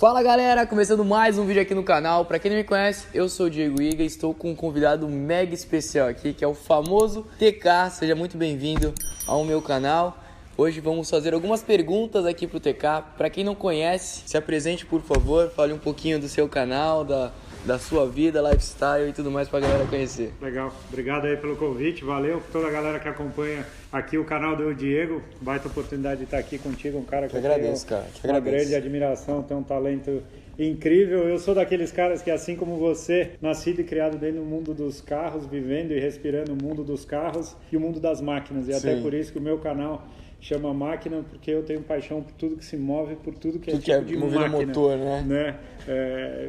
Fala galera, começando mais um vídeo aqui no canal. Pra quem não me conhece, eu sou o Diego Iga e estou com um convidado mega especial aqui, que é o famoso TK. Seja muito bem-vindo ao meu canal. Hoje vamos fazer algumas perguntas aqui pro TK. Pra quem não conhece, se apresente por favor, fale um pouquinho do seu canal, da sua vida, lifestyle e tudo mais pra galera conhecer. Legal, obrigado aí pelo convite, valeu toda a galera que acompanha aqui o canal do Diego, baita oportunidade de estar aqui contigo, um cara que eu agradeço, tenho cara, uma grande admiração, tem um talento incrível. Eu sou daqueles caras que, assim como você, nascido e criado dentro do mundo dos carros, vivendo e respirando o mundo dos carros e o mundo das máquinas, e até por isso que o meu canal chama Máquina, porque eu tenho paixão por tudo que se move, por tudo que é tipo de máquina, motor, né?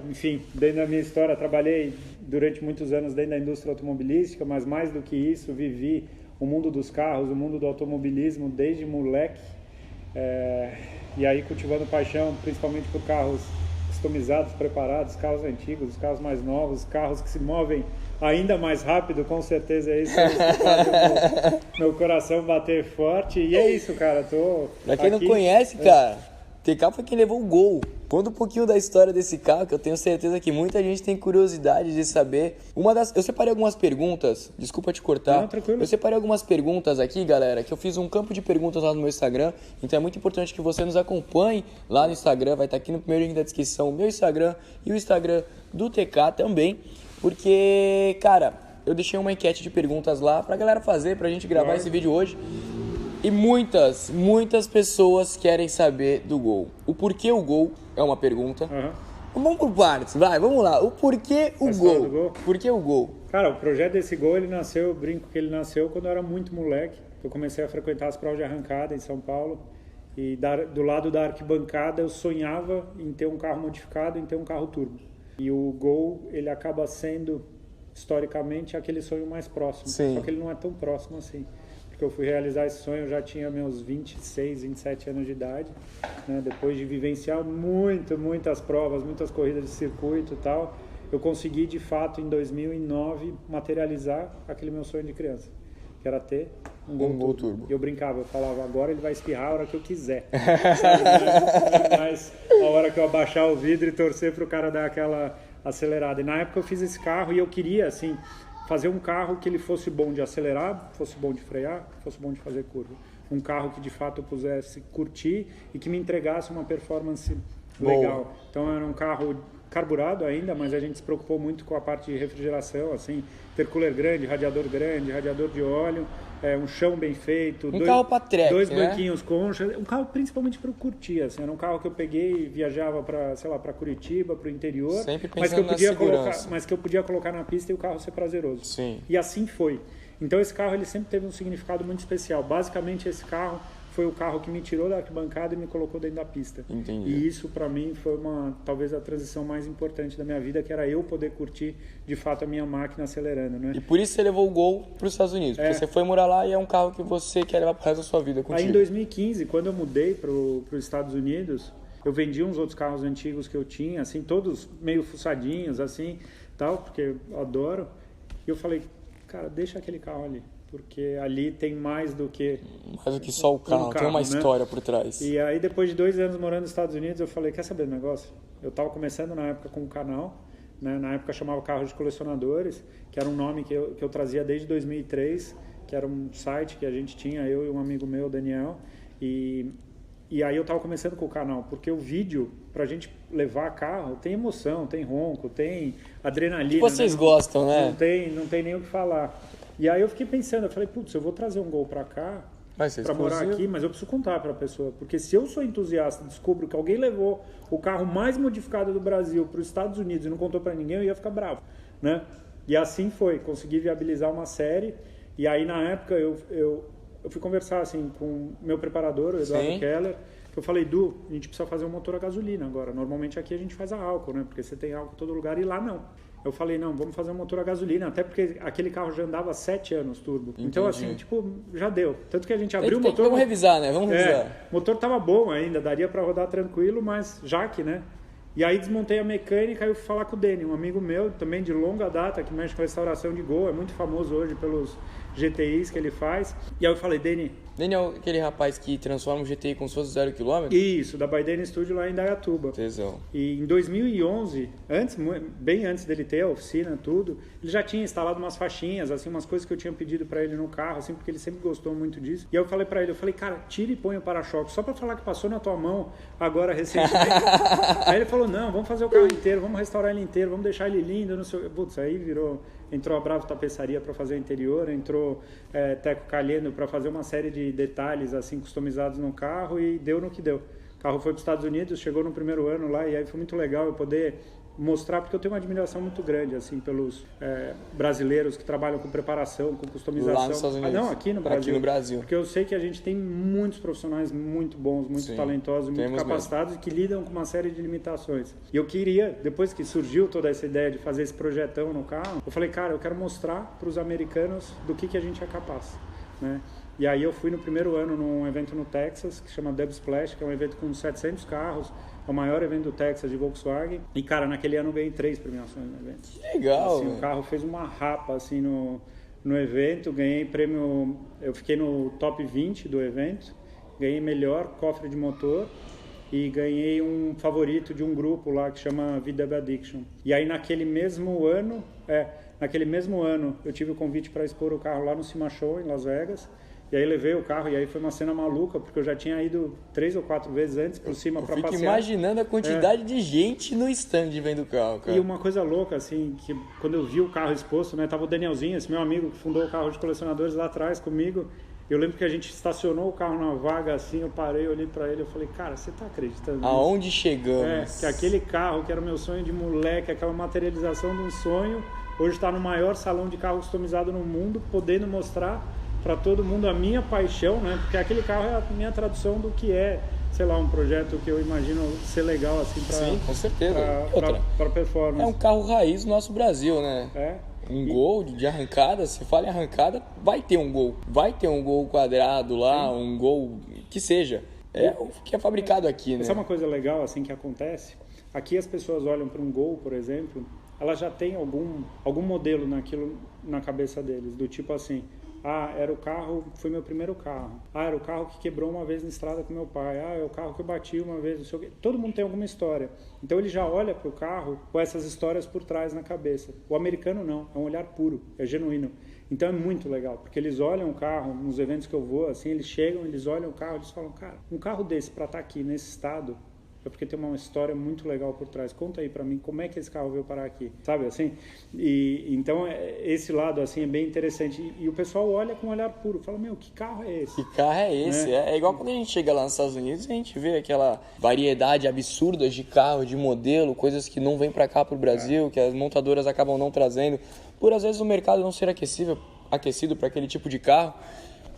Enfim, dentro da minha história, trabalhei durante muitos anos dentro da indústria automobilística, mas mais do que isso, vivi o mundo dos carros, o mundo do automobilismo desde moleque, e aí cultivando paixão principalmente por carros customizados, preparados, carros antigos, os carros mais novos, carros que se movem ainda mais rápido, com certeza é isso que faz meu coração bater forte. E é isso, cara, Pra quem não conhece, cara, TK foi quem levou o Gol. Conta um pouquinho da história desse carro, que eu tenho certeza que muita gente tem curiosidade de saber. Eu separei algumas perguntas, desculpa te cortar. Não, tranquilo. Eu separei algumas perguntas aqui, galera, que eu fiz um campo de perguntas lá no meu Instagram. Então é muito importante que você nos acompanhe lá no Instagram. Vai estar aqui no primeiro link da descrição o meu Instagram e o Instagram do TK também. Porque, cara, eu deixei uma enquete de perguntas lá pra galera fazer, pra gente gravar esse vídeo hoje. E muitas pessoas querem saber do Gol. O porquê o Gol é uma pergunta. Vamos por partes, vamos lá. O porquê o Gol? Por que o Gol? Cara, o projeto desse Gol, ele nasceu, eu brinco que ele nasceu quando eu era muito moleque. Eu comecei a frequentar as provas de arrancada em São Paulo. E do lado da arquibancada eu sonhava em ter um carro modificado, em ter um carro turbo. E o Gol, ele acaba sendo, historicamente, aquele sonho mais próximo. Sim. Só que ele não é tão próximo assim. Porque eu fui realizar esse sonho, eu já tinha meus 26, 27 anos de idade. Né? Depois de vivenciar muitas provas, muitas corridas de circuito e tal, eu consegui, de fato, em 2009, materializar aquele meu sonho de criança. Que era ter um Gol turbo. E eu brincava, eu falava, agora ele vai espirrar a hora que eu quiser. Sabe? Mas a hora que eu abaixar o vidro e torcer para o cara dar aquela acelerada. E na época eu fiz esse carro e eu queria, assim, fazer um carro que ele fosse bom de acelerar, fosse bom de frear, fosse bom de fazer curva. Um carro que de fato eu pudesse curtir e que me entregasse uma performance legal. Então era um carro carburado ainda, mas a gente se preocupou muito com a parte de refrigeração, assim, intercooler grande, radiador de óleo, um chão bem feito, carro pra track, dois banquinhos concha, um carro principalmente para eu curtir, assim, era um carro que eu peguei e viajava para, sei lá, para Curitiba, para o interior, sempre pensando mas que eu podia colocar na pista e o carro ser prazeroso. Sim. E assim foi. Então esse carro ele sempre teve um significado muito especial. Basicamente esse carro foi o carro que me tirou da arquibancada e me colocou dentro da pista. Entendi. E isso para mim foi talvez a transição mais importante da minha vida, que era eu poder curtir de fato a minha máquina acelerando, né? E por isso você levou o Gol para os Estados Unidos, porque você foi morar lá e é um carro que você quer levar pro resto da sua vida contigo. Aí em 2015, quando eu mudei para os Estados Unidos, eu vendi uns outros carros antigos que eu tinha, assim, todos meio fuçadinhos, assim, tal, porque eu adoro. E eu falei, cara, deixa aquele carro ali. Porque ali tem mais do que só o carro, tem uma história por trás. E aí depois de 2 anos morando nos Estados Unidos, eu falei, quer saber do negócio? Eu estava começando na época com o canal, né? Na época chamava Carros de Colecionadores, que era um nome que eu trazia desde 2003, que era um site que a gente tinha, eu e um amigo meu, Daniel, e aí eu estava começando com o canal, porque o vídeo, pra gente levar carro, tem emoção, tem ronco, tem adrenalina. Que vocês gostam, né? Não tem nem o que falar. E aí eu fiquei pensando, eu falei, putz, eu vou trazer um Gol pra cá, pra morar aqui, mas eu preciso contar pra pessoa, porque se eu sou entusiasta, descubro que alguém levou o carro mais modificado do Brasil pros Estados Unidos e não contou pra ninguém, eu ia ficar bravo, né? E assim foi, consegui viabilizar uma série, e aí na época eu fui conversar assim com o meu preparador, o Eduardo Keller, que eu falei, Du, a gente precisa fazer um motor a gasolina agora, normalmente aqui a gente faz a álcool, né? Porque você tem álcool em todo lugar e lá não. Eu falei, não, vamos fazer um motor a gasolina, até porque aquele carro já andava 7 anos turbo. Entendi. Então, assim, tipo, já deu. Tanto que a gente abriu o motor... Vamos revisar, né? Vamos revisar. O motor tava bom ainda, daria para rodar tranquilo, mas já que, né? E aí desmontei a mecânica e eu fui falar com o Dani, um amigo meu, também de longa data, que mexe com restauração de Gol, é muito famoso hoje pelos GTIs que ele faz. E aí eu falei, Dani, Daniel, aquele rapaz que transforma o GTI como se fosse 0 km? Isso, da Baidene Studio lá em Dayatuba. Tesão. E em 2011, bem antes dele ter a oficina, tudo, ele já tinha instalado umas faixinhas, assim, umas coisas que eu tinha pedido para ele no carro, assim, porque ele sempre gostou muito disso. E eu falei para ele, cara, tira e põe o para-choque, só para falar que passou na tua mão agora recentemente. Aí ele falou, não, vamos fazer o carro inteiro, vamos restaurar ele inteiro, vamos deixar ele lindo, não sei. Putz, aí entrou a Bravo Tapeçaria para fazer o interior, entrou Teco Calheno para fazer uma série de detalhes assim customizados no carro e deu no que deu. O carro foi para os Estados Unidos, chegou no primeiro ano lá e aí foi muito legal eu poder mostrar, porque eu tenho uma admiração muito grande assim pelos brasileiros que trabalham com preparação, com customização. Lá nos Estados Unidos. Não, aqui no Brasil. Aqui no Brasil. Porque eu sei que a gente tem muitos profissionais muito bons, muito talentosos, muito capacitados e que lidam com uma série de limitações. E eu queria, depois que surgiu toda essa ideia de fazer esse projetão no carro, eu falei, cara, eu quero mostrar para os americanos do que a gente é capaz, né? E aí eu fui no primeiro ano num evento no Texas, que chama Dub Splash, que é um evento com 700 carros, é o maior evento do Texas de Volkswagen. E, cara, naquele ano eu ganhei 3 premiações no evento. Que legal! Assim, o carro fez uma rapa, assim, no evento. Ganhei prêmio... Eu fiquei no top 20 do evento. Ganhei melhor cofre de motor. E ganhei um favorito de um grupo lá que chama VW Addiction. E aí, naquele mesmo ano, eu tive o convite para expor o carro lá no SEMA Show, em Las Vegas. E aí levei o carro e aí foi uma cena maluca, porque eu já tinha ido 3 ou 4 vezes antes por cima para passear. Fico imaginando a quantidade de gente no stand vendo o carro, cara. E uma coisa louca, assim, que quando eu vi o carro exposto, né, tava o Danielzinho, esse meu amigo que fundou o carro de colecionadores lá atrás comigo. Eu lembro que a gente estacionou o carro na vaga, assim, eu parei, olhei para ele, eu falei, cara, você tá acreditando nisso? Aonde chegamos? Que aquele carro, que era o meu sonho de moleque, aquela materialização de um sonho, hoje está no maior salão de carro customizado no mundo, podendo mostrar para todo mundo a minha paixão, né? Porque aquele carro é a minha tradução do que é, sei lá, um projeto que eu imagino ser legal assim para Sim, com certeza. Para performance. É um carro raiz do nosso Brasil, né? Gol de arrancada, se fala em arrancada, vai ter um gol. Vai ter um gol quadrado lá, sim. Um gol que seja. É o que é fabricado aqui, né? Essa é uma coisa legal assim que acontece. Aqui as pessoas olham para um Gol, por exemplo, elas já têm algum modelo naquilo na cabeça deles, do tipo assim, era o carro, foi meu primeiro carro. Era o carro que quebrou uma vez na estrada com meu pai. É o carro que eu bati uma vez, não sei o quê. Todo mundo tem alguma história. Então ele já olha para o carro com essas histórias por trás na cabeça. O americano não, é um olhar puro, é genuíno. Então é muito legal, porque eles olham o carro, nos eventos que eu vou, assim, eles chegam, eles olham o carro, eles falam, cara, um carro desse para estar aqui nesse estado, é porque tem uma história muito legal por trás. Conta aí pra mim como é que esse carro veio parar aqui, sabe assim? E então esse lado assim é bem interessante e o pessoal olha com um olhar puro, fala, meu, que carro é esse? Que carro é esse? É igual quando a gente chega lá nos Estados Unidos e a gente vê aquela variedade absurda de carro, de modelo, coisas que não vêm pra cá pro Brasil, que as montadoras acabam não trazendo, por às vezes o mercado não ser aquecido para aquele tipo de carro.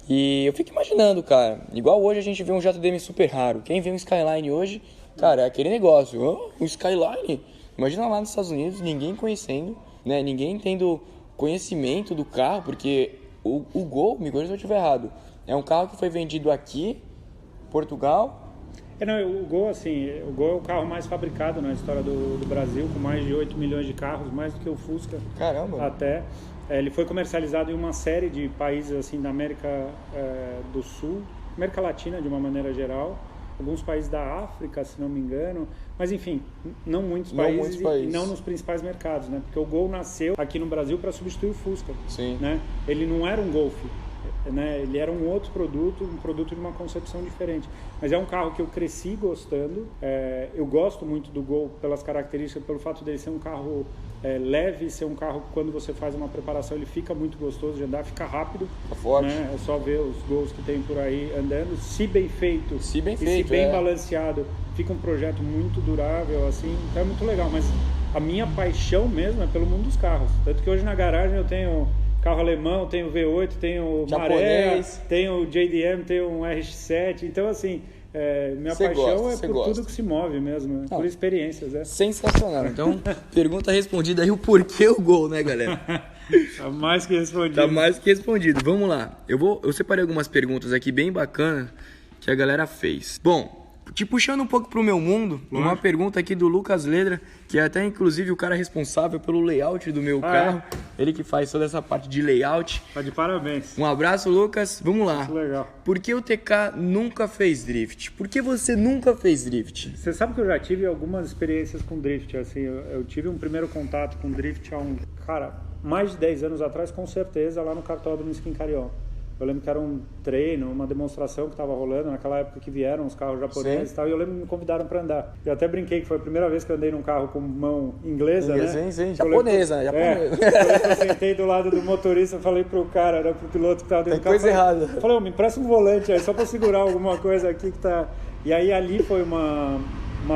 E eu fico imaginando, cara, igual hoje a gente vê um JDM super raro. Quem vê um Skyline hoje, cara, é aquele negócio, um Skyline. Imagina lá nos Estados Unidos, ninguém conhecendo, né? Ninguém tendo conhecimento do carro, porque o Gol, me corrija se eu estiver errado, é um carro que foi vendido aqui, Portugal. O Gol, assim, o Gol é o carro mais fabricado na história do Brasil, com mais de 8 milhões de carros, mais do que o Fusca. Caramba! Até. Ele foi comercializado em uma série de países assim da América do Sul, América Latina de uma maneira geral, alguns países da África, se não me engano, mas enfim, não muitos países e não nos principais mercados, né? Porque o Gol nasceu aqui no Brasil para substituir o Fusca. Sim. Né? Ele não era um Golf, né? Ele era um outro produto, um produto de uma concepção diferente. Mas é um carro que eu cresci gostando. Eu gosto muito do Gol pelas características, pelo fato dele ser um carro leve, ser um carro que quando você faz uma preparação ele fica muito gostoso de andar, fica rápido. Tá forte. Né? É só ver os Gols que tem por aí andando. Se bem feito, se bem balanceado, fica um projeto muito durável, assim. Então é muito legal. Mas a minha paixão mesmo é pelo mundo dos carros. Tanto que hoje na garagem eu tenho carro alemão, tenho V8, tenho Maré, tenho JDM, tenho um RX-7. Então, assim, minha paixão é por tudo que se move mesmo, por experiências. Sensacional. Então, pergunta respondida aí, o porquê o Gol, né, galera? Tá mais que respondido. Tá mais que respondido. Vamos lá. Eu separei algumas perguntas aqui bem bacanas que a galera fez. Bom, te puxando um pouco pro meu mundo, uma pergunta aqui do Lucas Ledra, que é até inclusive o cara responsável pelo layout do meu carro. Ele que faz toda essa parte de layout. Tá de parabéns. Um abraço, Lucas. Vamos lá. Muito legal. Por que o TK nunca fez drift? Por que você nunca fez drift? Você sabe que eu já tive algumas experiências com drift, assim, eu tive um primeiro contato com drift há mais de 10 anos atrás, com certeza, lá no cartódromo Skin Cariol. Eu lembro que era um treino, uma demonstração que estava rolando naquela época que vieram os carros japoneses e tal, e eu lembro que me convidaram para andar. Eu até brinquei que foi a primeira vez que eu andei num carro com mão inglesa, né? Sim, japonesa. Eu sentei do lado do motorista, falei pro cara, né, pro piloto que estava dentro do carro. Tem coisa errada. Falei, me empresta um volante aí, só para segurar alguma coisa aqui que tá... E aí ali foi uma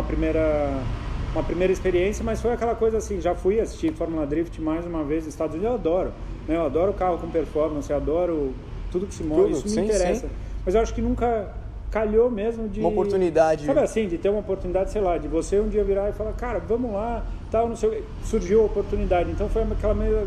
primeira experiência, mas foi aquela coisa assim, já fui assistir Fórmula Drift mais uma vez nos Estados Unidos, eu adoro, né? Eu adoro carro com performance, eu adoro tudo que se move, isso me interessa. Mas eu acho que nunca calhou mesmo de... Uma oportunidade. Sabe assim, de ter uma oportunidade, sei lá, de você um dia virar e falar, cara, vamos lá, tal, não sei o que. Surgiu a oportunidade. Então foi aquela mesma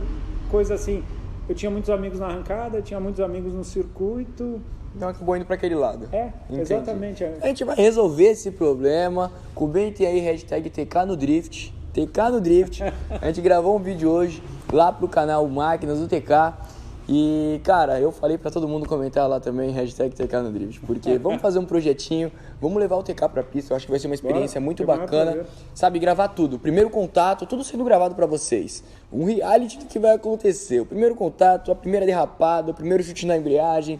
coisa assim, eu tinha muitos amigos na arrancada, tinha muitos amigos no circuito. Então acabou indo para aquele lado. Entendi. Exatamente. A gente vai resolver esse problema. Comentem aí, hashtag TK no Drift. TK no Drift. A gente gravou um vídeo hoje lá pro canal Máquinas do TK. E, cara, eu falei pra todo mundo comentar lá também, hashtag TK no Drift, porque vamos fazer um projetinho, vamos levar o TK pra pista, eu acho que vai ser uma experiência muito bacana, sabe, gravar tudo, primeiro contato, tudo sendo gravado pra vocês, um reality do que vai acontecer, o primeiro contato, a primeira derrapada, o primeiro chute na embreagem,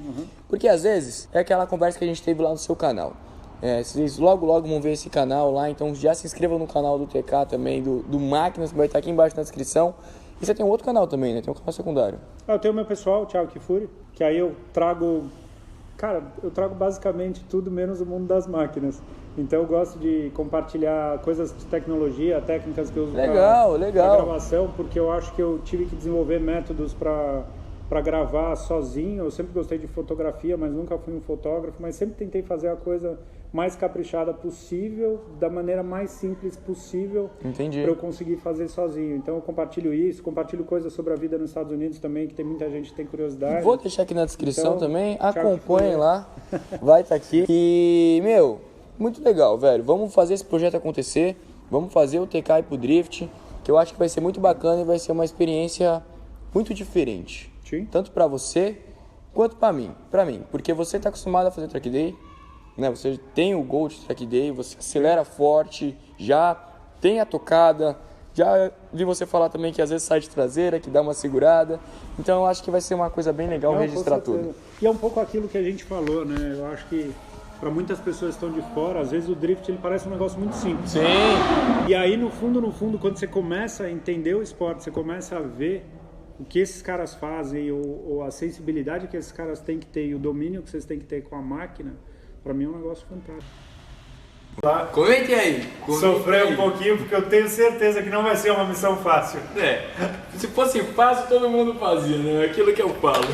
porque às vezes é aquela conversa que a gente teve lá no seu canal. Vocês logo vão ver esse canal lá, então já se inscrevam no canal do TK também, do Máquinas, que vai estar aqui embaixo na descrição. E você tem um outro canal também, né? Tem um canal secundário. Eu tenho o meu pessoal, o Thiago Kifuri, que aí eu trago... Cara, eu trago basicamente tudo menos o mundo das máquinas. Então eu gosto de compartilhar coisas de tecnologia, técnicas que eu uso legal. pra gravação, porque eu acho que eu tive que desenvolver métodos para gravar sozinho. Eu sempre gostei de fotografia, mas nunca fui um fotógrafo, mas sempre tentei fazer a coisa mais caprichada possível, da maneira mais simples possível, para eu conseguir fazer sozinho. Então eu compartilho isso, compartilho coisas sobre a vida nos Estados Unidos também, que tem muita gente que tem curiosidade. Vou deixar aqui na descrição também, acompanhem lá, vai estar aqui. E, muito legal, velho, vamos fazer esse projeto acontecer, vamos fazer o TK ir pro Drift, que eu acho que vai ser muito bacana e vai ser uma experiência muito diferente. Sim. Tanto para você, quanto para mim, porque você tá acostumado a fazer track day, né? Você tem o Gold Track Day, você acelera forte, já tem a tocada, já vi você falar também que às vezes sai de traseira, que dá uma segurada, então eu acho que vai ser uma coisa bem legal registrar tudo. E é um pouco aquilo que a gente falou, né? Eu acho que para muitas pessoas que estão de fora, às vezes o drift ele parece um negócio muito simples. Sim! E aí no fundo, quando você começa a entender o esporte, você começa a ver o que esses caras fazem, ou a sensibilidade que esses caras têm que ter e o domínio que vocês têm que ter com a máquina, para mim é um negócio fantástico. Comentem aí. Sofrer um pouquinho, porque eu tenho certeza que não vai ser uma missão fácil. Se fosse fácil, todo mundo fazia, né? Aquilo que eu falo.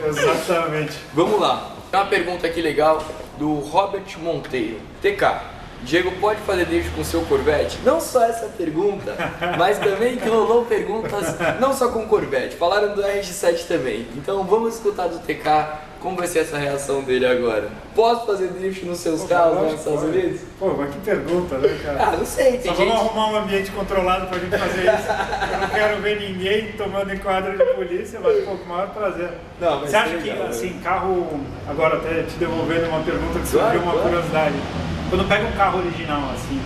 Exatamente. Vamos lá. Tem uma pergunta aqui legal do Robert Monteiro. TK, Diego pode fazer drift com seu Corvette? Não só essa pergunta, mas também que rolou perguntas não só com Corvette, falaram do RX-7 também. Então vamos escutar do TK como vai ser essa reação dele agora. Posso fazer drift nos seus carros nos Estados Unidos? Pô, mas que pergunta, né, cara? Não sei, tem Só vamos arrumar um ambiente controlado pra gente fazer isso. Eu não quero ver ninguém tomando enquadro de polícia, mas pô, com o maior prazer. Não, mas você acha que, assim, carro... Agora até te devolvendo uma pergunta que surgiu uma curiosidade. Quando pega um carro original, assim,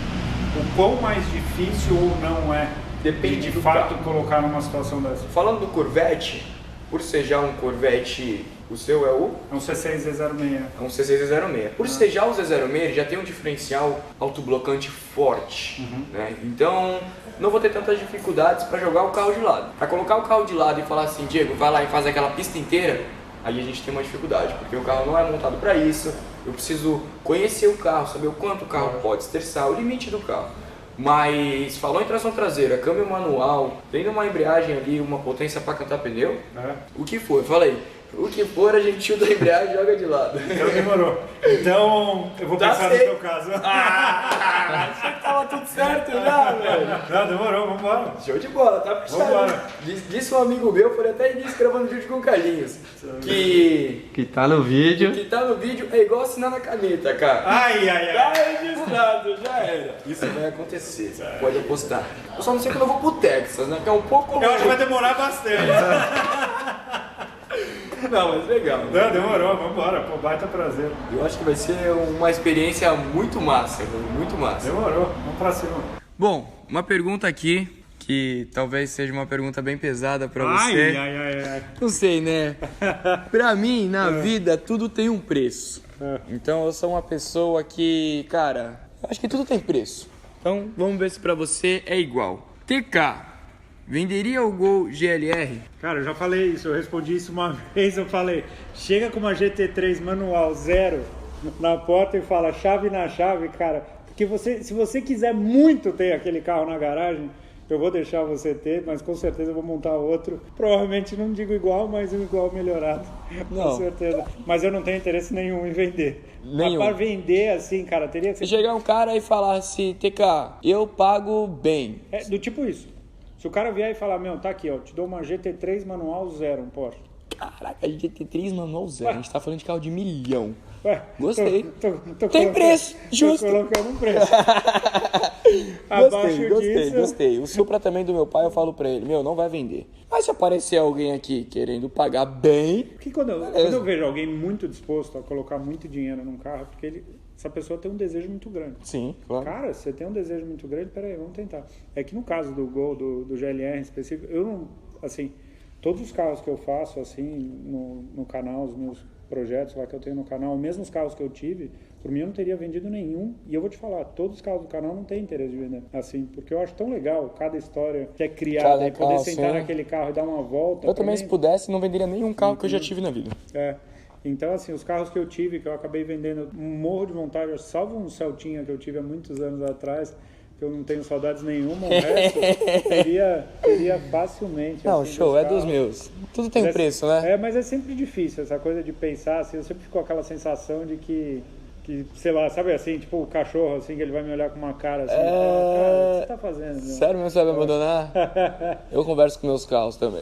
o quão mais difícil ou não é depende de fato colocar numa situação dessa? Falando do Corvette, por ser já um Corvette, o seu é um C6Z06. É um C6Z06. Por ser já o Z06, ele já tem um diferencial autoblocante forte, né? Então não vou ter tantas dificuldades para jogar o carro de lado. Para colocar o carro de lado e falar assim, Diego, vai lá e faz aquela pista inteira, aí a gente tem uma dificuldade, porque o carro não é montado para isso. Eu preciso conhecer o carro, saber o quanto o carro pode estressar, o limite do carro. Mas falou em tração traseira, câmbio manual, tendo uma embreagem ali, uma potência para cantar pneu, o que foi? Eu falei, O que for, a gente chuta a embreagem e joga de lado. Então demorou. Então, eu vou pensar no teu caso. Achei que tava tudo certo já, velho. Não, demorou, vambora. Show de bola, tá puxado. Vambora. Disse um amigo meu, foi até início gravando vídeo com o Carlinhos, Que tá no vídeo. que tá no vídeo é igual assinar na caneta, cara. Ai, ai, Tá ai. registrado, já era. Isso vai acontecer, pode apostar. Eu só não sei quando eu vou pro Texas, né? Que é um pouco Eu acho que vai longe. demorar bastante. Não, mas legal. Não, demorou, vambora. Pô, baita prazer. Eu acho que vai ser uma experiência muito massa, velho, muito massa. Demorou, vamos pra cima. Bom, uma pergunta aqui, que talvez seja uma pergunta bem pesada pra você. Ai, ai, ai, ai. Não sei, né? Pra mim, na vida, tudo tem um preço. Então eu sou uma pessoa que, cara, eu acho que tudo tem preço. Então vamos ver se pra você é igual. TK, venderia o Gol GLR? Cara, eu já falei isso, eu respondi isso uma vez, eu falei, chega com uma GT3 manual 0 na porta e fala chave na chave, cara, porque se você quiser muito ter aquele carro na garagem, eu vou deixar você ter, mas com certeza eu vou montar outro, provavelmente não digo igual, mas um igual melhorado, Não. com certeza, mas eu não tenho interesse nenhum em vender. Nenhum. Mas para vender assim, cara, teria que Se ser chegar um cara e falar assim, TK, eu pago bem. do tipo isso. Se o cara vier e falar, meu, tá aqui, ó, te dou uma GT3 manual 0, um Porsche. Caraca, a gente tem 3 manual zero, a gente tá falando de carro de $1 milhão. Ué, Gostei. Tô Tem colocando- preço, justo. Tô colocando um preço. Abaixo disso... Gostei. O Supra também do meu pai, eu falo pra ele, meu, não vai vender. Mas se aparecer alguém aqui querendo pagar bem, Porque quando eu vejo alguém muito disposto a colocar muito dinheiro num carro, porque essa pessoa tem um desejo muito grande. sim, claro. Cara, se você tem um desejo muito grande, peraí, vamos tentar. É que no caso do Gol, do GLR em específico, eu não, assim, todos os carros que eu faço, assim, no canal, os meus projetos lá que eu tenho no canal, mesmo os carros que eu tive, por mim eu não teria vendido nenhum. E eu vou te falar, todos os carros do canal não tem interesse de vender. Assim, porque eu acho tão legal cada história que é criada Cada e poder carro, sentar sim. naquele carro e dar uma volta. Eu também, pra se mim- pudesse, não venderia nenhum carro que eu já tive na vida. É. Então, assim, os carros que eu tive, que eu acabei vendendo, um morro de vontade, salvo um Celtinha que eu tive há muitos anos atrás, que eu não tenho saudades nenhuma, o resto teria facilmente. Não, assim, show, é dos carros. meus. Tudo tem um Mas preço, né? É, mas é sempre difícil essa coisa de pensar, assim, eu sempre fico com aquela sensação de que sei lá, sabe assim, tipo o cachorro, assim, que ele vai me olhar com uma cara assim, e fala, cara, o que você tá fazendo, meu? Sério mesmo, você vai me abandonar? Eu converso com meus carros também.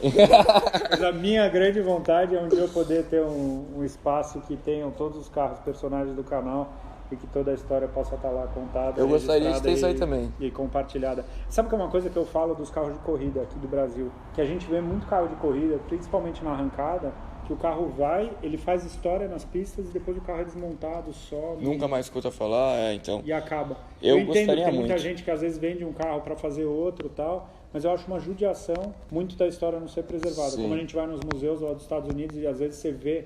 Mas a minha grande vontade é um dia eu poder ter um espaço que tenham todos os carros personagens do canal e que toda a história possa estar lá contada. Eu gostaria de registrada ter isso aí também. E compartilhada. Sabe que é uma coisa que eu falo dos carros de corrida aqui do Brasil? Que a gente vê muito carro de corrida, principalmente na arrancada, que o carro vai, ele faz história nas pistas e depois o carro é desmontado, sobe. Nunca mais escuta falar, então. E acaba. Eu entendo gostaria que tem muita muito. gente que às vezes vende um carro para fazer outro e tal, mas eu acho uma judiação muito da história não ser preservada. Sim. Como a gente vai nos museus lá dos Estados Unidos e às vezes você vê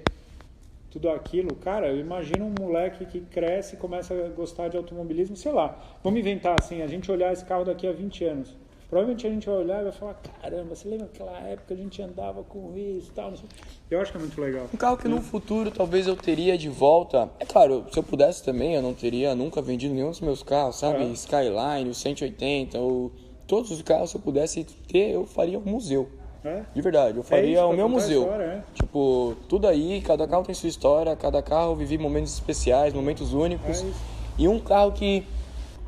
tudo aquilo, cara, eu imagino um moleque que cresce e começa a gostar de automobilismo, sei lá, vamos inventar assim, a gente olhar esse carro daqui a 20 anos. Provavelmente a gente vai olhar e vai falar, caramba, você lembra aquela época a gente andava com isso e tal, não sei. Eu acho que é muito legal. Um carro que no futuro talvez eu teria de volta. É claro, se eu pudesse também, eu não teria nunca vendido nenhum dos meus carros, sabe? É. Skyline, o 180, ou todos os carros, se eu pudesse ter, eu faria um museu. É? De verdade, eu É faria isso, o pra meu contar a museu. história, é. Tipo, tudo aí, cada carro tem sua história, cada carro eu vivi momentos especiais, momentos únicos. É isso. E um carro que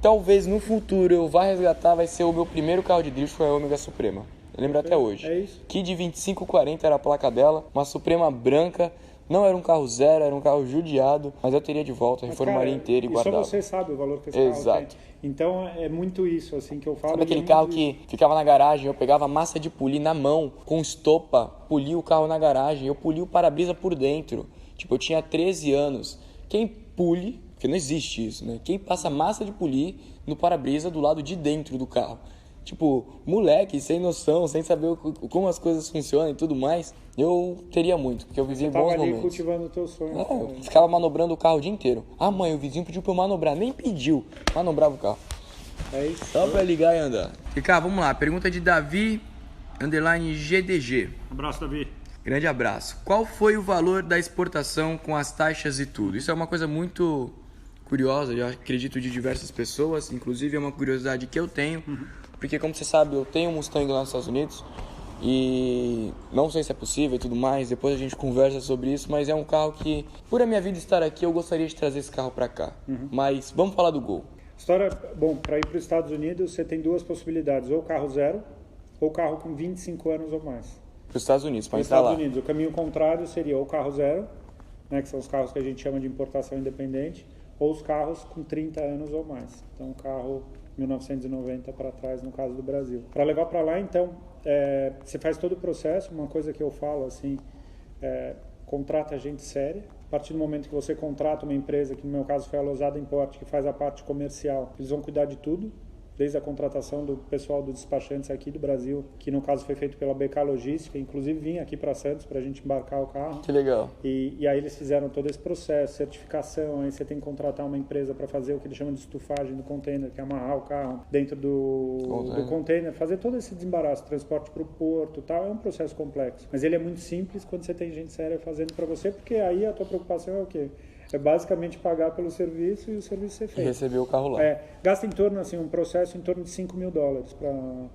talvez no futuro eu vá resgatar vai ser o meu primeiro carro de drift, foi a Ômega Suprema. Eu lembro até hoje. É isso. Kid 2540 era a placa dela, uma Suprema branca. Não era um carro zero, era um carro judiado, mas eu teria de volta, Mas, reformaria cara, inteiro e só guardava. você sabe o valor que esse carro Exato. tem. Então é muito isso assim que eu falo. Sabe aquele e é carro muito que ficava na garagem, eu pegava massa de polir na mão, com estopa, polia o carro na garagem, eu polia o para-brisa por dentro. Tipo, eu tinha 13 anos. Quem pule, porque não existe isso, né? Quem passa massa de polir no para-brisa do lado de dentro do carro. Tipo, moleque, sem noção, sem saber como as coisas funcionam e tudo mais, eu teria muito, porque eu vivia Tava bons ali momentos. cultivando o teu sonho. É, eu ficava manobrando o carro o dia inteiro. Ah, mãe, o vizinho pediu pra eu manobrar. Nem pediu. Manobrava o carro. É isso. Só pra ligar e andar. E cá, vamos lá. Pergunta de Davi, _GDG. Abraço, Davi. Grande abraço. Qual foi o valor da exportação com as taxas e tudo? Isso é uma coisa muito curiosa, eu acredito, de diversas pessoas. Inclusive é uma curiosidade que eu tenho. Porque, como você sabe, eu tenho um Mustang lá nos Estados Unidos. e não sei se é possível e tudo mais, depois a gente conversa sobre isso, mas é um carro que, por a minha vida estar aqui, eu gostaria de trazer esse carro para cá. Mas vamos falar do Gol. História, bom, para ir para os Estados Unidos você tem duas possibilidades, ou carro zero, ou carro com 25 anos ou mais. Para os Estados Unidos, para Nos instalar. Estados Unidos, o caminho contrário seria ou carro zero, né, que são os carros que a gente chama de importação independente, ou os carros com 30 anos ou mais. Então, carro 1990 para trás, no caso do Brasil. Para levar para lá, então, você faz todo o processo. Uma coisa que eu falo, assim, contrata gente séria. A partir do momento que você contrata uma empresa, que no meu caso foi a Losada Import, que faz a parte comercial, eles vão cuidar de tudo, desde a contratação do pessoal dos despachantes aqui do Brasil, que no caso foi feito pela BK Logística, inclusive vim aqui para Santos para a gente embarcar o carro. Que legal. E aí eles fizeram todo esse processo, certificação, aí você tem que contratar uma empresa para fazer o que eles chamam de estufagem do container, que é amarrar o carro dentro do container, fazer todo esse desembaraço, transporte para o porto e tal, é um processo complexo. Mas ele é muito simples quando você tem gente séria fazendo para você, porque aí a tua preocupação é o quê? É basicamente pagar pelo serviço e o serviço ser feito. E receber o carro lá. Gasta em torno, assim, um processo em torno de $5 mil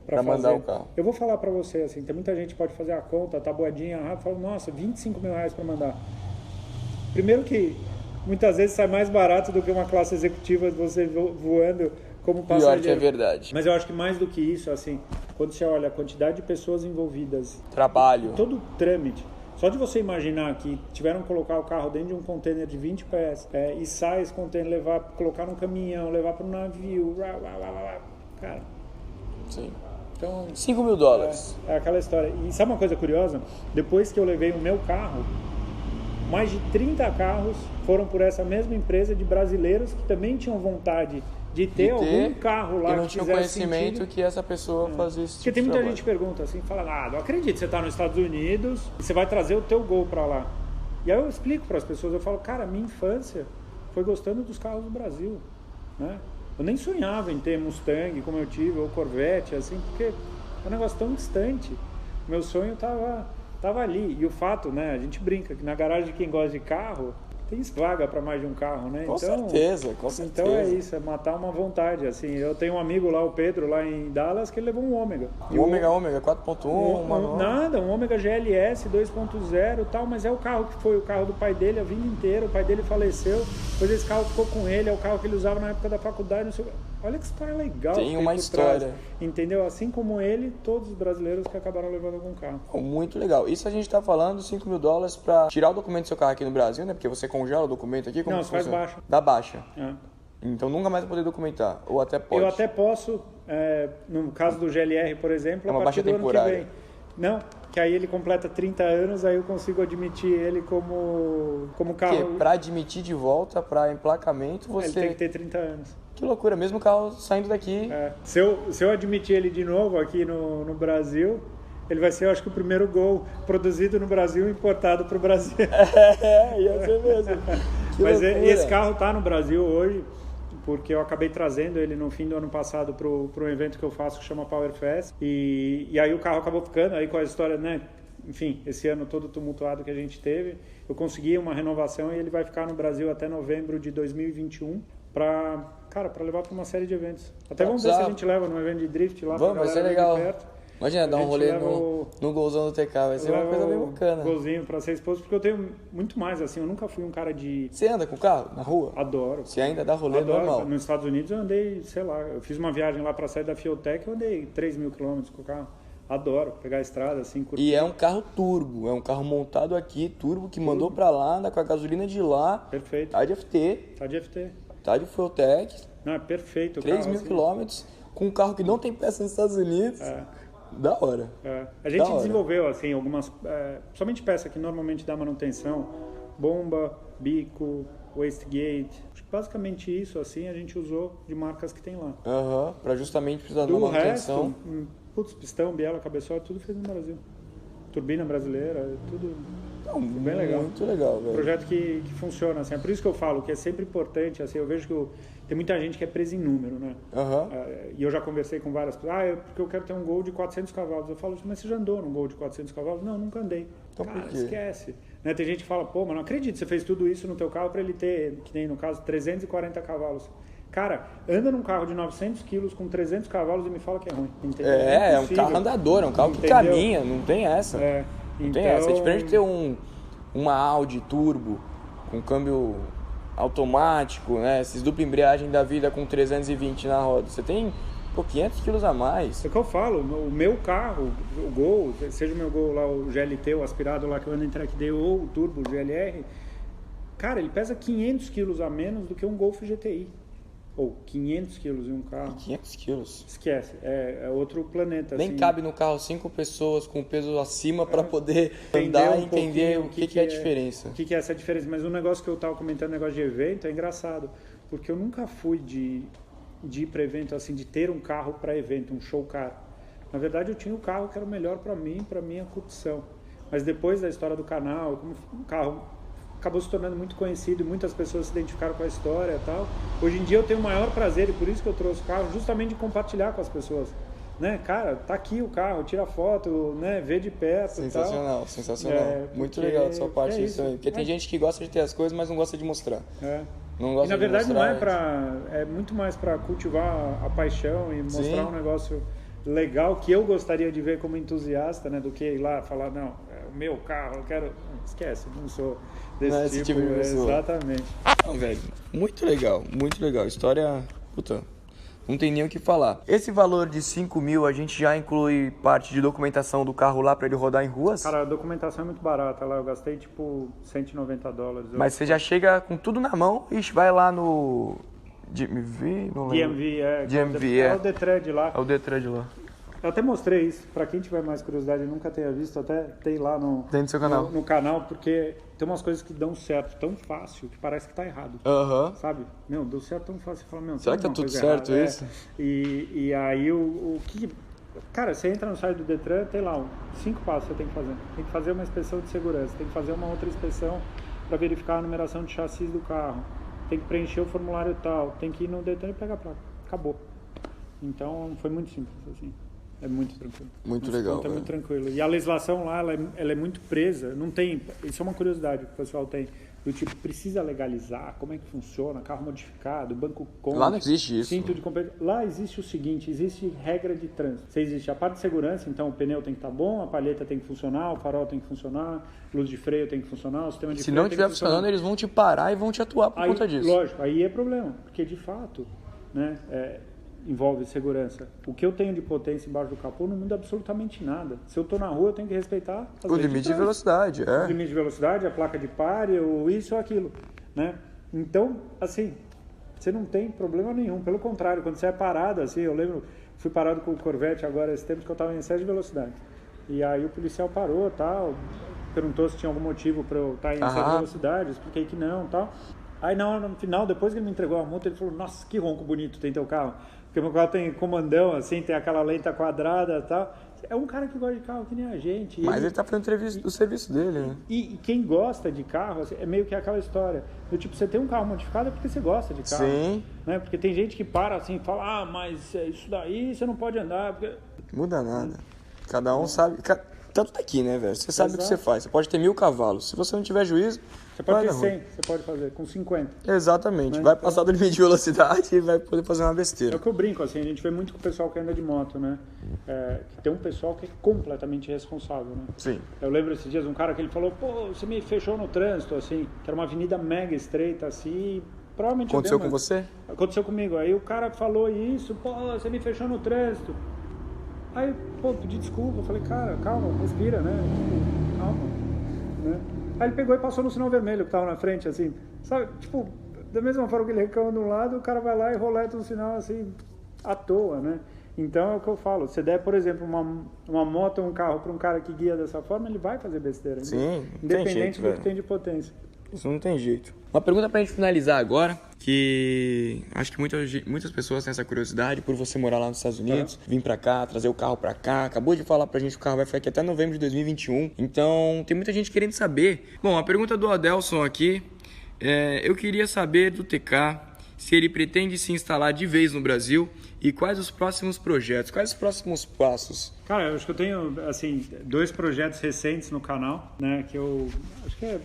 para mandar o carro. Eu vou falar para você, assim, tem muita gente que pode fazer a conta, tabuadinha rápido, fala, nossa, R$25 mil para mandar. Primeiro que muitas vezes sai mais barato do que uma classe executiva de você voando como passageiro. Pior que é verdade. Mas eu acho que mais do que isso, assim, quando você olha a quantidade de pessoas envolvidas, Trabalho. todo o trâmite, só de você imaginar que tiveram que colocar o carro dentro de um container de 20 pés e sai esse container, colocar num caminhão, levar para um navio, cara. Sim. Então, $5 mil. É aquela história. E sabe uma coisa curiosa? Depois que eu levei o meu carro, mais de 30 carros foram por essa mesma empresa de brasileiros que também tinham vontade de ter algum carro lá e não que tinha fizesse conhecimento sentido. que essa pessoa fazia isso. Porque tem muita gente que pergunta assim, fala, não acredito, você está nos Estados Unidos e você vai trazer o teu Gol para lá. E aí eu explico para as pessoas, eu falo, cara, minha infância foi gostando dos carros do Brasil, né? Eu nem sonhava em ter Mustang como eu tive, ou Corvette, assim, porque é um negócio tão distante. Meu sonho tava ali. E o fato, né, a gente brinca que na garagem de quem gosta de carro, tem vaga para mais de um carro, né? Com certeza. Então é isso, é matar uma vontade, assim. Eu tenho um amigo lá, o Pedro, lá em Dallas, que ele levou um Ômega. Ômega 4.1, nada, um Ômega GLS 2.0 e tal, mas é o carro que foi o carro do pai dele a vida inteira, o pai dele faleceu, depois esse carro ficou com ele, é o carro que ele usava na época da faculdade, não sei. Olha que história legal. Tem uma história. Entendeu? Assim como ele, todos os brasileiros que acabaram levando algum carro. Muito legal. Isso a gente tá falando $5 mil para tirar o documento do seu carro aqui no Brasil, né? Porque você congela o documento aqui. Como não, você faz baixa. Dá baixa. É. Então nunca mais vai poder documentar. Ou até pode. Eu até posso, no caso do GLR, por exemplo, é uma a partir baixa do ano que temporária. vem. Não, que aí ele completa 30 anos, aí eu consigo admitir ele como carro. Porque para admitir de volta, para emplacamento, você... Ele tem que ter 30 anos. Que loucura, mesmo o carro saindo daqui. Se eu admitir ele de novo aqui no Brasil, ele vai ser, eu acho que o primeiro Gol produzido no Brasil e importado para o Brasil. Ia ser mesmo. Mas esse carro está no Brasil hoje, porque eu acabei trazendo ele no fim do ano passado para um evento que eu faço que chama Power Fest. E aí o carro acabou ficando, aí com a história, né? Enfim, esse ano todo tumultuado que a gente teve, eu consegui uma renovação e ele vai ficar no Brasil até novembro de 2021 para levar para uma série de eventos. Até vamos ver se a gente leva num evento de drift lá. Vamos, vai ser legal. Imagina, dar um rolê no Golzão do TK, vai ser uma coisa bem bacana. Golzinho para ser exposto, porque eu tenho muito mais, assim, eu nunca fui um cara de... Você anda com o carro na rua? Adoro. Você ainda dá rolê normal? Nos Estados Unidos eu andei, sei lá, eu fiz uma viagem lá para sair da Fiotec, eu andei 3 mil quilômetros com o carro. Adoro pegar a estrada, assim, curtir. E é um carro turbo, é um carro montado aqui, turbo, que mandou para lá, anda com a gasolina de lá. Perfeito. Tá de FT. Tá de Fiotec. Não, é perfeito. 3 mil quilômetros, com um carro que não tem peça nos Estados Unidos. Da hora. A gente desenvolveu, assim, algumas... somente peça que normalmente dá manutenção. Bomba, bico, wastegate. Acho que basicamente isso, assim, a gente usou de marcas que tem lá. Pra justamente precisar de uma manutenção. Pistão, biela, cabeçote, tudo feito no Brasil. Turbina brasileira, tudo... bem legal. Muito legal, velho. Projeto que funciona, assim. É por isso que eu falo que é sempre importante, assim, eu vejo que tem muita gente que é presa em número, né? E eu já conversei com várias pessoas, porque eu quero ter um Gol de 400 cavalos. Eu falo, mas você já andou num Gol de 400 cavalos? Não, nunca andei. Então, cara, por quê? esquece. Né? Tem gente que fala, mas não acredito, você fez tudo isso no teu carro para ele ter, que nem no caso, 340 cavalos. Cara, anda num carro de 900 quilos com 300 cavalos e me fala que é ruim. Entendeu? É um carro andador, é um carro que caminha, não tem essa. Não tem essa. É diferente de ter uma Audi Turbo com câmbio automático, né? Esses dupla embreagem da vida com 320 na roda. Você tem 500 quilos a mais. É o que eu falo, o meu carro, o Gol, seja o meu Gol lá, o GLT, o aspirado lá que eu ando em Track Day ou o Turbo, o GLR, cara, ele pesa 500 quilos a menos do que um Golf GTI. Ou 500 quilos em um carro. 500 quilos? Esquece, é outro planeta. Nem assim. cabe no carro 5 pessoas com peso acima para poder andar e entender o que é a diferença. O que é essa diferença? Mas um negócio que eu tava comentando, negócio de evento, é engraçado. Porque eu nunca fui de ir para evento, assim, de ter um carro para evento, um show car. Na verdade, eu tinha o carro que era o melhor para mim, para minha curtição. Mas depois da história do canal, como o carro acabou se tornando muito conhecido e muitas pessoas se identificaram com a história e tal. Hoje em dia eu tenho o maior prazer, e por isso que eu trouxe o carro, justamente de compartilhar com as pessoas. Né? Cara, tá aqui o carro, tira foto, né? Vê de perto. Sensacional, tal. sensacional. Muito legal da sua parte isso aí. Porque tem gente que gosta de ter as coisas, mas não gosta de mostrar. Não gosta e na verdade de mostrar, não é pra. É muito mais para cultivar a paixão e mostrar um negócio legal que eu gostaria de ver como entusiasta, né? Do que ir lá falar, não, é o meu carro, eu quero. Esquece, não sou desse tipo. Exatamente. Não, velho, muito legal, muito legal. História, puta, não tem nem o que falar. Esse valor de 5 mil, a gente já inclui parte de documentação do carro lá para ele rodar em ruas? Cara, a documentação é muito barata lá, eu gastei tipo $190. Mas você já chega com tudo na mão e vai lá no DMV? Não lembro. DMV, é o Detran de lá. É o Detran de lá. Eu até mostrei isso, pra quem tiver mais curiosidade e nunca tenha visto, até tem lá dentro do seu canal. No canal, porque tem umas coisas que dão certo tão fácil que parece que tá errado. Sabe? Meu, deu certo tão fácil. Você fala, meu, será que tá tudo certo errada, isso? E aí o que... Cara, você entra no site do Detran, tem lá 5 passos que você tem que fazer. Tem que fazer uma inspeção de segurança, tem que fazer uma outra inspeção para verificar a numeração de chassi do carro, tem que preencher o formulário tal, tem que ir no Detran e pegar a placa. Acabou. Então foi muito simples, assim. É muito tranquilo. Muito legal. É muito tranquilo. E a legislação lá, ela é muito presa. Não tem... Isso é uma curiosidade que o pessoal tem. Do tipo, precisa legalizar, como é que funciona, carro modificado, banco conta. Lá não existe isso. Cinto de competição. Lá existe o seguinte, existe regra de trânsito. Você existe a parte de segurança, então o pneu tem que estar bom, a palheta tem que funcionar, o farol tem que funcionar, luz de freio tem que funcionar, o sistema de Se freio não estiver funcionando, eles vão te parar e vão te atuar por conta disso. Lógico, aí é problema, porque de fato, né, envolve segurança. O que eu tenho de potência embaixo do capô não muda absolutamente nada. Se eu estou na rua, eu tenho que respeitar o limite de velocidade. O limite de velocidade, a placa de pare, ou isso ou aquilo. Né? Então, assim, você não tem problema nenhum. Pelo contrário, quando você é parado, assim, eu lembro, fui parado com o Corvette agora esse tempo que eu estava em excesso de velocidade. E aí o policial parou, tal, perguntou se tinha algum motivo para eu estar em excesso de velocidade, expliquei que não, tal. Aí no final, depois que ele me entregou a multa, ele falou, nossa, que ronco bonito tem teu carro. Porque meu carro tem comandão, assim, tem aquela lenta quadrada e tal. É um cara que gosta de carro que nem a gente. Mas ele tá fazendo o serviço dele, né? E quem gosta de carro, assim, é meio que aquela história. Do tipo, você tem um carro modificado é porque você gosta de carro. Sim. Né? Porque tem gente que para assim e fala, mas isso daí você não pode andar. Porque... Muda nada. Cada um sabe... Tanto daqui, né, velho? Você sabe o que você faz. Você pode ter 1000 cavalos. Se você não tiver juízo... Você pode ter 100, você pode fazer, com 50. Exatamente. Né? Vai passar do limite de velocidade e vai poder fazer uma besteira. É o que eu brinco, assim, a gente vê muito com o pessoal que anda de moto, né? Tem um pessoal que é completamente irresponsável, né? Sim. Eu lembro esses dias um cara que ele falou, pô, você me fechou no trânsito, assim, que era uma avenida mega estreita, assim, provavelmente... Aconteceu com você? Aconteceu comigo. Aí o cara falou isso, pô, você me fechou no trânsito. Aí, pô, pedi desculpa, eu falei, cara, calma, respira, né? Tipo, calma, né? Aí ele pegou e passou no sinal vermelho que tava na frente, assim, sabe? Tipo, da mesma forma que ele reclama de um lado, o cara vai lá e roleta no sinal, assim, à toa, né? Então é o que eu falo, se der, por exemplo, uma moto ou um carro para um cara que guia dessa forma, ele vai fazer besteira. Sim, independente do que tem de potência. Isso não tem jeito. Uma pergunta pra gente finalizar agora, que acho que muitas pessoas têm essa curiosidade por você morar lá nos Estados Unidos, vir pra cá, trazer o carro pra cá. Acabou de falar pra gente que o carro vai ficar aqui até novembro de 2021. Então, tem muita gente querendo saber. Bom, a pergunta do Adelson aqui, eu queria saber do TK se ele pretende se instalar de vez no Brasil e quais os próximos projetos, quais os próximos passos. Cara, eu acho que eu tenho, assim, 2 projetos recentes no canal, né, que eu acho que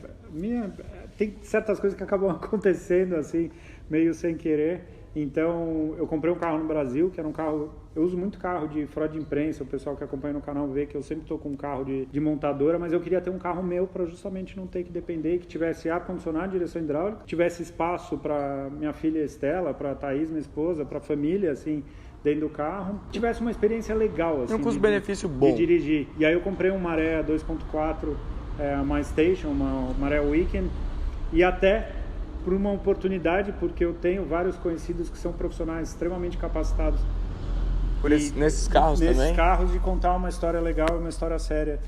tem certas coisas que acabam acontecendo, assim, meio sem querer. Então, eu comprei um carro no Brasil, que era um carro... Eu uso muito carro de frota de imprensa, o pessoal que acompanha no canal vê que eu sempre estou com um carro de montadora, mas eu queria ter um carro meu para justamente não ter que depender, que tivesse ar-condicionado, direção hidráulica, tivesse espaço para minha filha Estela, para Thaís, minha esposa, para a família, assim, dentro do carro, tivesse uma experiência legal, assim, um custo-benefício bom de dirigir. E aí eu comprei um Maré 2.4, uma Station, uma Maré Weekend, e até por uma oportunidade, porque eu tenho vários conhecidos que são profissionais extremamente capacitados nesses carros também? Nesses carros, de contar uma história legal, uma história séria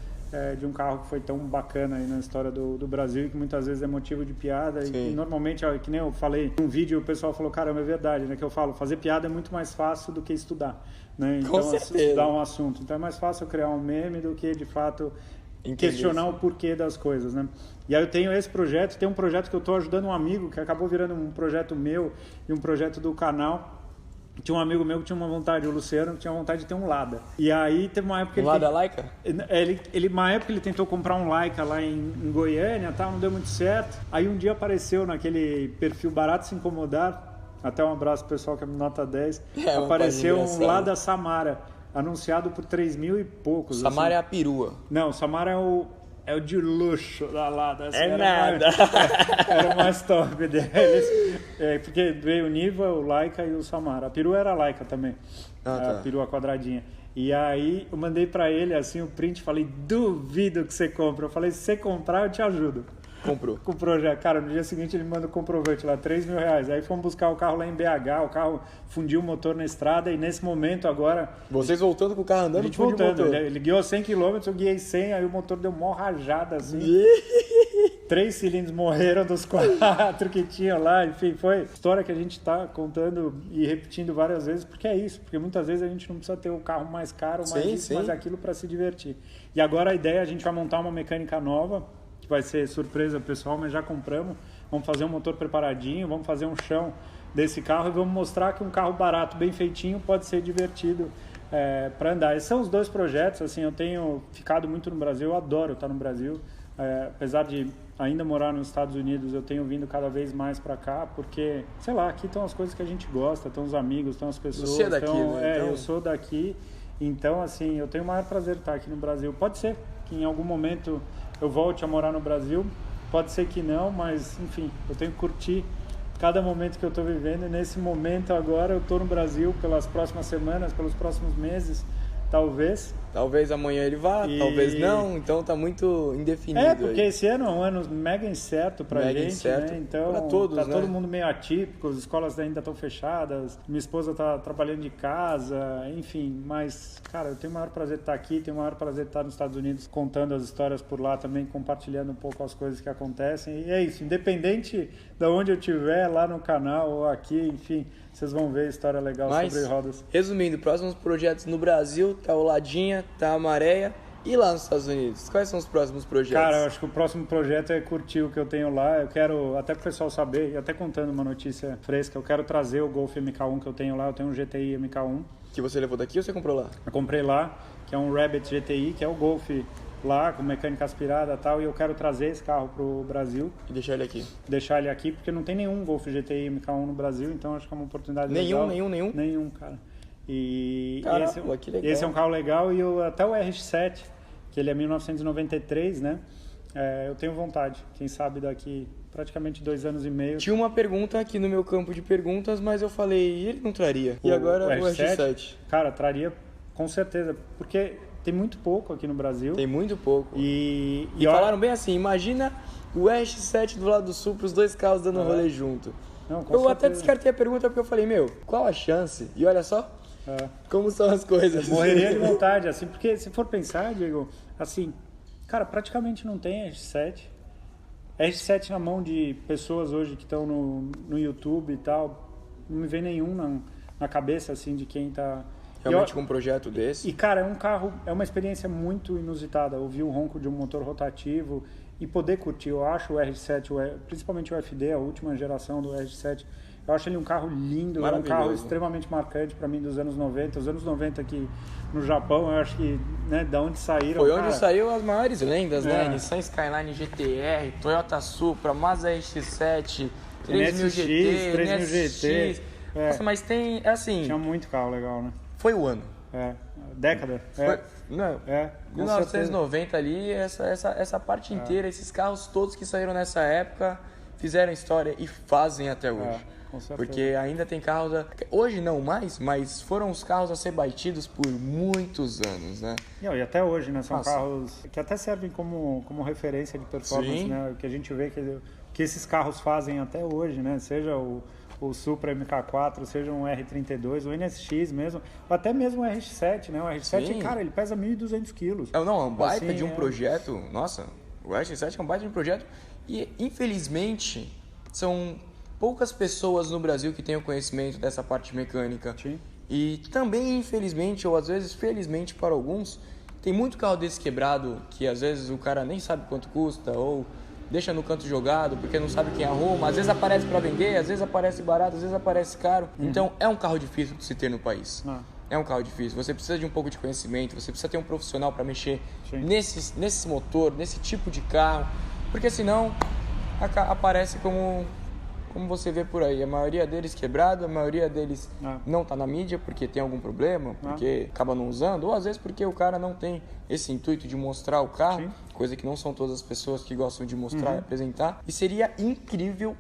de um carro que foi tão bacana aí na história do Brasil, e que muitas vezes é motivo de piada. E normalmente, que nem eu falei num vídeo, o pessoal falou, caramba, é verdade, né? Que eu falo, fazer piada é muito mais fácil do que estudar, né? Então, estudar um assunto. Então é mais fácil eu criar um meme do que, de fato, questionar o porquê das coisas, né? E aí eu tenho esse projeto, tem um projeto que eu estou ajudando um amigo, que acabou virando um projeto meu e um projeto do canal. Tinha um amigo meu que tinha uma vontade, o Luciano, que tinha vontade de ter um Lada. E aí teve uma época... Lada Laika? Uma época ele tentou comprar um Laika lá em Goiânia, não deu muito certo. Aí um dia apareceu naquele perfil Barato Se Incomodar, até um abraço pro pessoal que é nota 10, apareceu um Lada Samara, anunciado por 3 mil e poucos. Samara assim. é a perua. Não, Samara é o de luxo da Lada. Assim, nada. Era o mais top deles. Porque veio o Niva, o Laika e o Samara. A perua era a Laika também. A perua quadradinha. E aí eu mandei pra ele assim o print, falei, duvido que você compre. Eu falei, se você comprar eu te ajudo. Comprou já. Cara, no dia seguinte ele manda o comprovante lá, 3 mil reais. Aí fomos buscar o carro lá em BH, o carro fundiu o motor na estrada, e nesse momento agora... Vocês voltando com o carro andando, voltando. Ele guiou 100 km, eu guiei 100, aí o motor deu mó rajada assim. 3 cilindros morreram dos 4 que tinham lá, enfim, foi história que a gente tá contando e repetindo várias vezes, porque é isso, porque muitas vezes a gente não precisa ter o carro mais caro, mais aquilo para se divertir. E agora a ideia, a gente vai montar uma mecânica nova, vai ser surpresa pessoal, mas já compramos, vamos fazer um motor preparadinho, vamos fazer um chão desse carro e vamos mostrar que um carro barato, bem feitinho, pode ser divertido para andar. Esses são os dois projetos, assim, eu tenho ficado muito no Brasil, eu adoro estar no Brasil, apesar de ainda morar nos Estados Unidos, eu tenho vindo cada vez mais para cá, porque, sei lá, aqui estão as coisas que a gente gosta, estão os amigos, estão as pessoas. Você é daqui, né? Eu sou daqui, então, assim, eu tenho o maior prazer de estar aqui no Brasil. Pode ser que em algum momento eu volte a morar no Brasil, pode ser que não, mas enfim, eu tenho que curtir cada momento que eu estou vivendo, e nesse momento agora eu estou no Brasil pelas próximas semanas, pelos próximos meses, talvez. Talvez amanhã ele vá, talvez não, então tá muito indefinido. Porque esse ano é um ano mega incerto pra gente, incerto, né? Então pra todos, tá né? todo mundo meio atípico, as escolas ainda estão fechadas, minha esposa tá trabalhando de casa, enfim, mas, cara, eu tenho o maior prazer de estar aqui, tenho o maior prazer de estar nos Estados Unidos contando as histórias por lá também, compartilhando um pouco as coisas que acontecem, e é isso, independente de onde eu estiver, lá no canal ou aqui, enfim, vocês vão ver história legal sobre rodas. Resumindo, próximos projetos no Brasil, tá o Ladinha, tá a Maréia, e lá nos Estados Unidos? Quais são os próximos projetos? Cara, eu acho que o próximo projeto é curtir o que eu tenho lá. Eu quero, até pro pessoal saber, e até contando uma notícia fresca, eu quero trazer o Golf MK1 que eu tenho lá. Eu tenho um GTI MK1. Que você levou daqui ou você comprou lá? Eu comprei lá, que é um Rabbit GTI, que é o Golf lá, com mecânica aspirada e tal, e eu quero trazer esse carro pro Brasil. E deixar ele aqui? Deixar ele aqui, porque não tem nenhum Golf GTI MK1 no Brasil, então acho que é uma oportunidade legal. Nenhum, cara. E caramba, que legal. Esse é um carro legal, e até o RX-7, que ele é 1993, né? Eu tenho vontade, quem sabe daqui praticamente 2 anos e meio. Tinha uma pergunta aqui no meu campo de perguntas, mas eu falei, ele não traria. E agora o RX-7? Cara, traria com certeza, porque tem muito pouco aqui no Brasil. Tem muito pouco. E falaram bem assim, imagina o RX-7 do lado do Sul, os dois carros dando rolê junto. Não, eu até descartei a pergunta porque eu falei, qual a chance? E olha só como são as coisas. Eu morreria de vontade, assim, porque se for pensar, Diego, assim, cara, praticamente não tem RX-7. RX-7 na mão de pessoas hoje que estão no YouTube e tal, não me vem nenhum na cabeça, assim, de quem tá... Realmente com um projeto desse? E, cara, é um carro, é uma experiência muito inusitada, ouvir o ronco de um motor rotativo e poder curtir. Eu acho o RX-7, principalmente o FD, a última geração do RX-7, eu acho ele um carro lindo, é um carro extremamente marcante para mim dos anos 90. Os anos 90 aqui no Japão, eu acho que, né, da onde saíram... Foi onde saiu as maiores lendas, né? Nissan Skyline GTR, Toyota Supra, Mazda RX-7, 3000 GT, 3000 GT. Nossa, mas tem, assim... Tinha muito carro legal, né? Foi o ano. Década. Não, Com 1990 ali, essa parte inteira, esses carros todos que saíram nessa época fizeram história e fazem até hoje. Com certeza. Porque ainda tem carros... Hoje não mais, mas foram os carros a ser batidos por muitos anos, né? E até hoje, né? São Nossa. carros que até servem como referência de performance, Sim. né? O que a gente vê que esses carros fazem até hoje, né? Seja o Supra MK4, seja um R32, o NSX mesmo, ou até mesmo o RX-7, né? O RX-7, Sim. cara, ele pesa 1.200 quilos. É um baita Assim, de um projeto. Nossa, o RX-7 é um baita de um projeto. E, infelizmente, são poucas pessoas no Brasil que têm o conhecimento dessa parte mecânica. Sim. E também, infelizmente, ou às vezes felizmente para alguns, tem muito carro desse quebrado que às vezes o cara nem sabe quanto custa ou deixa no canto jogado porque não sabe quem arruma. Às vezes aparece para vender, às vezes aparece barato, às vezes aparece caro. Então, é um carro difícil de se ter no país. É um carro difícil. Você precisa de um pouco de conhecimento, você precisa ter um profissional para mexer nesse motor, nesse tipo de carro, porque senão aparece como você vê por aí. A maioria deles quebrado, a maioria deles não tá na mídia porque tem algum problema, porque acaba não usando, ou às vezes porque o cara não tem esse intuito de mostrar o carro, coisa que não são todas as pessoas que gostam de mostrar e apresentar. E seria incrível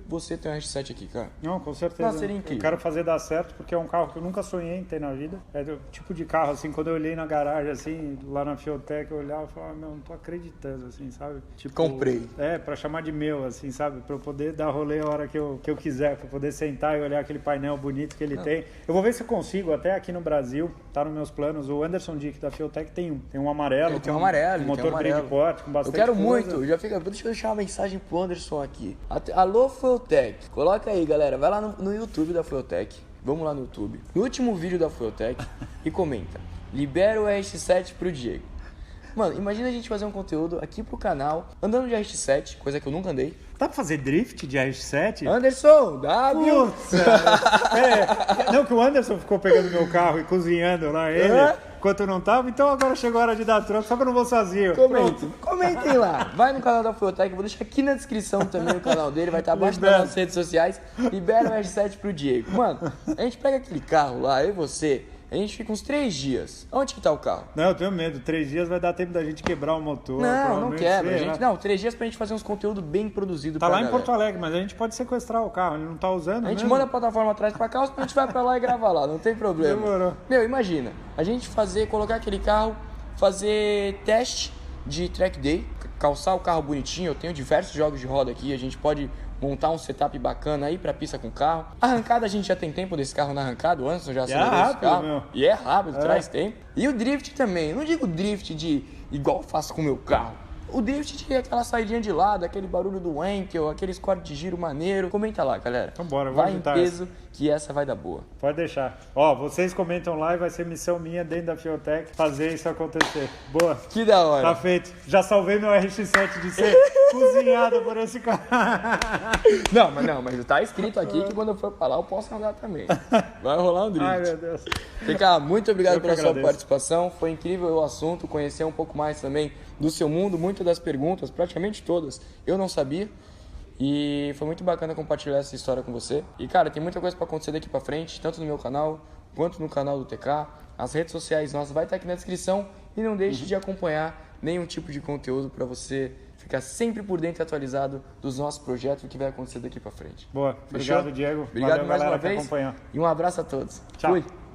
você ter um RX-7 aqui, cara. Não, com certeza. Não, seria incrível. Eu quero fazer dar certo, porque é um carro que eu nunca sonhei em ter na vida. É o tipo de carro, assim, quando eu olhei na garagem, assim, lá na Fiotec, eu olhava e falava, não tô acreditando, assim, sabe? Tipo, Comprei. Pra chamar de meu, assim, sabe? Pra eu poder dar rolê a hora que eu quiser, pra poder sentar e olhar aquele painel bonito que ele tem. Eu vou ver se eu consigo, até aqui no Brasil, tá nos meus planos, o Anderson Dick da Fiotec tem um amarelo. Ele tem um amarelo, um motor grande porte, com bastante Eu quero coisa. muito, deixa eu deixar uma mensagem pro Anderson aqui. Alô, Fueltech, coloca aí, galera, vai lá no YouTube da Fueltech, vamos lá no YouTube, no último vídeo da Fueltech e comenta, libera o RX-7 pro Diego. Mano, imagina a gente fazer um conteúdo aqui pro canal, andando de RX-7, coisa que eu nunca andei. Dá pra fazer drift de RX-7? Anderson, W! Putz, não, que o Anderson ficou pegando meu carro e cozinhando lá ele, enquanto eu não tava, então agora chegou a hora de dar troca, só que eu não vou sozinho. Comentem lá, vai no canal da Fueltech, vou deixar aqui na descrição também o canal dele, vai estar abaixo das nossas redes sociais, libera o RX-7 pro Diego. Mano, a gente pega aquele carro lá, eu e você, a gente fica uns 3 dias. Onde que tá o carro? Não, eu tenho medo. 3 dias vai dar tempo da gente quebrar o motor. Não quebra. Não, 3 dias pra gente fazer uns conteúdo bem produzido. Tá lá em Porto Alegre, mas a gente pode sequestrar o carro. Ele não tá usando. A gente manda a plataforma atrás pra cá, a gente vai pra lá e grava lá. Não tem problema. Demorou. Meu, imagina. A gente colocar aquele carro, fazer teste de track day, calçar o carro bonitinho. Eu tenho diversos jogos de roda aqui. A gente pode montar um setup bacana aí pra pista com carro. Arrancada, a gente já tem tempo desse carro na arrancada. O Anderson já acelerou esse carro. Meu. E é rápido, traz tempo. E o drift também. Eu não digo drift de igual eu faço com o meu carro. O drift de aquela saidinha de lado, aquele barulho do Wankel, aqueles cortes de giro maneiro. Comenta lá, galera. Então bora, vai em peso que essa vai dar boa. Pode deixar. Ó, vocês comentam lá e vai ser missão minha dentro da Fiotec fazer isso acontecer. Boa. Que da hora. Tá feito. Já salvei meu RX-7 de ser cozinhado por esse carro. Não, mas tá escrito aqui que quando eu for pra lá eu posso andar também. Vai rolar um drift. Ai, meu Deus. Fica muito obrigado pela sua agradeço. participação. Foi incrível o assunto, conhecer um pouco mais também do seu mundo. Muitas das perguntas, praticamente todas, eu não sabia. E foi muito bacana compartilhar essa história com você. E, cara, tem muita coisa pra acontecer daqui pra frente, tanto no meu canal, quanto no canal do TK. As redes sociais nossas vai estar aqui na descrição. E não deixe de acompanhar nenhum tipo de conteúdo pra você ficar sempre por dentro e atualizado dos nossos projetos e o que vai acontecer daqui pra frente. Boa. Fechou? Obrigado, Diego. Obrigado Valeu, mais galera, uma que vez. acompanhou. E um abraço a todos. Tchau. Fui.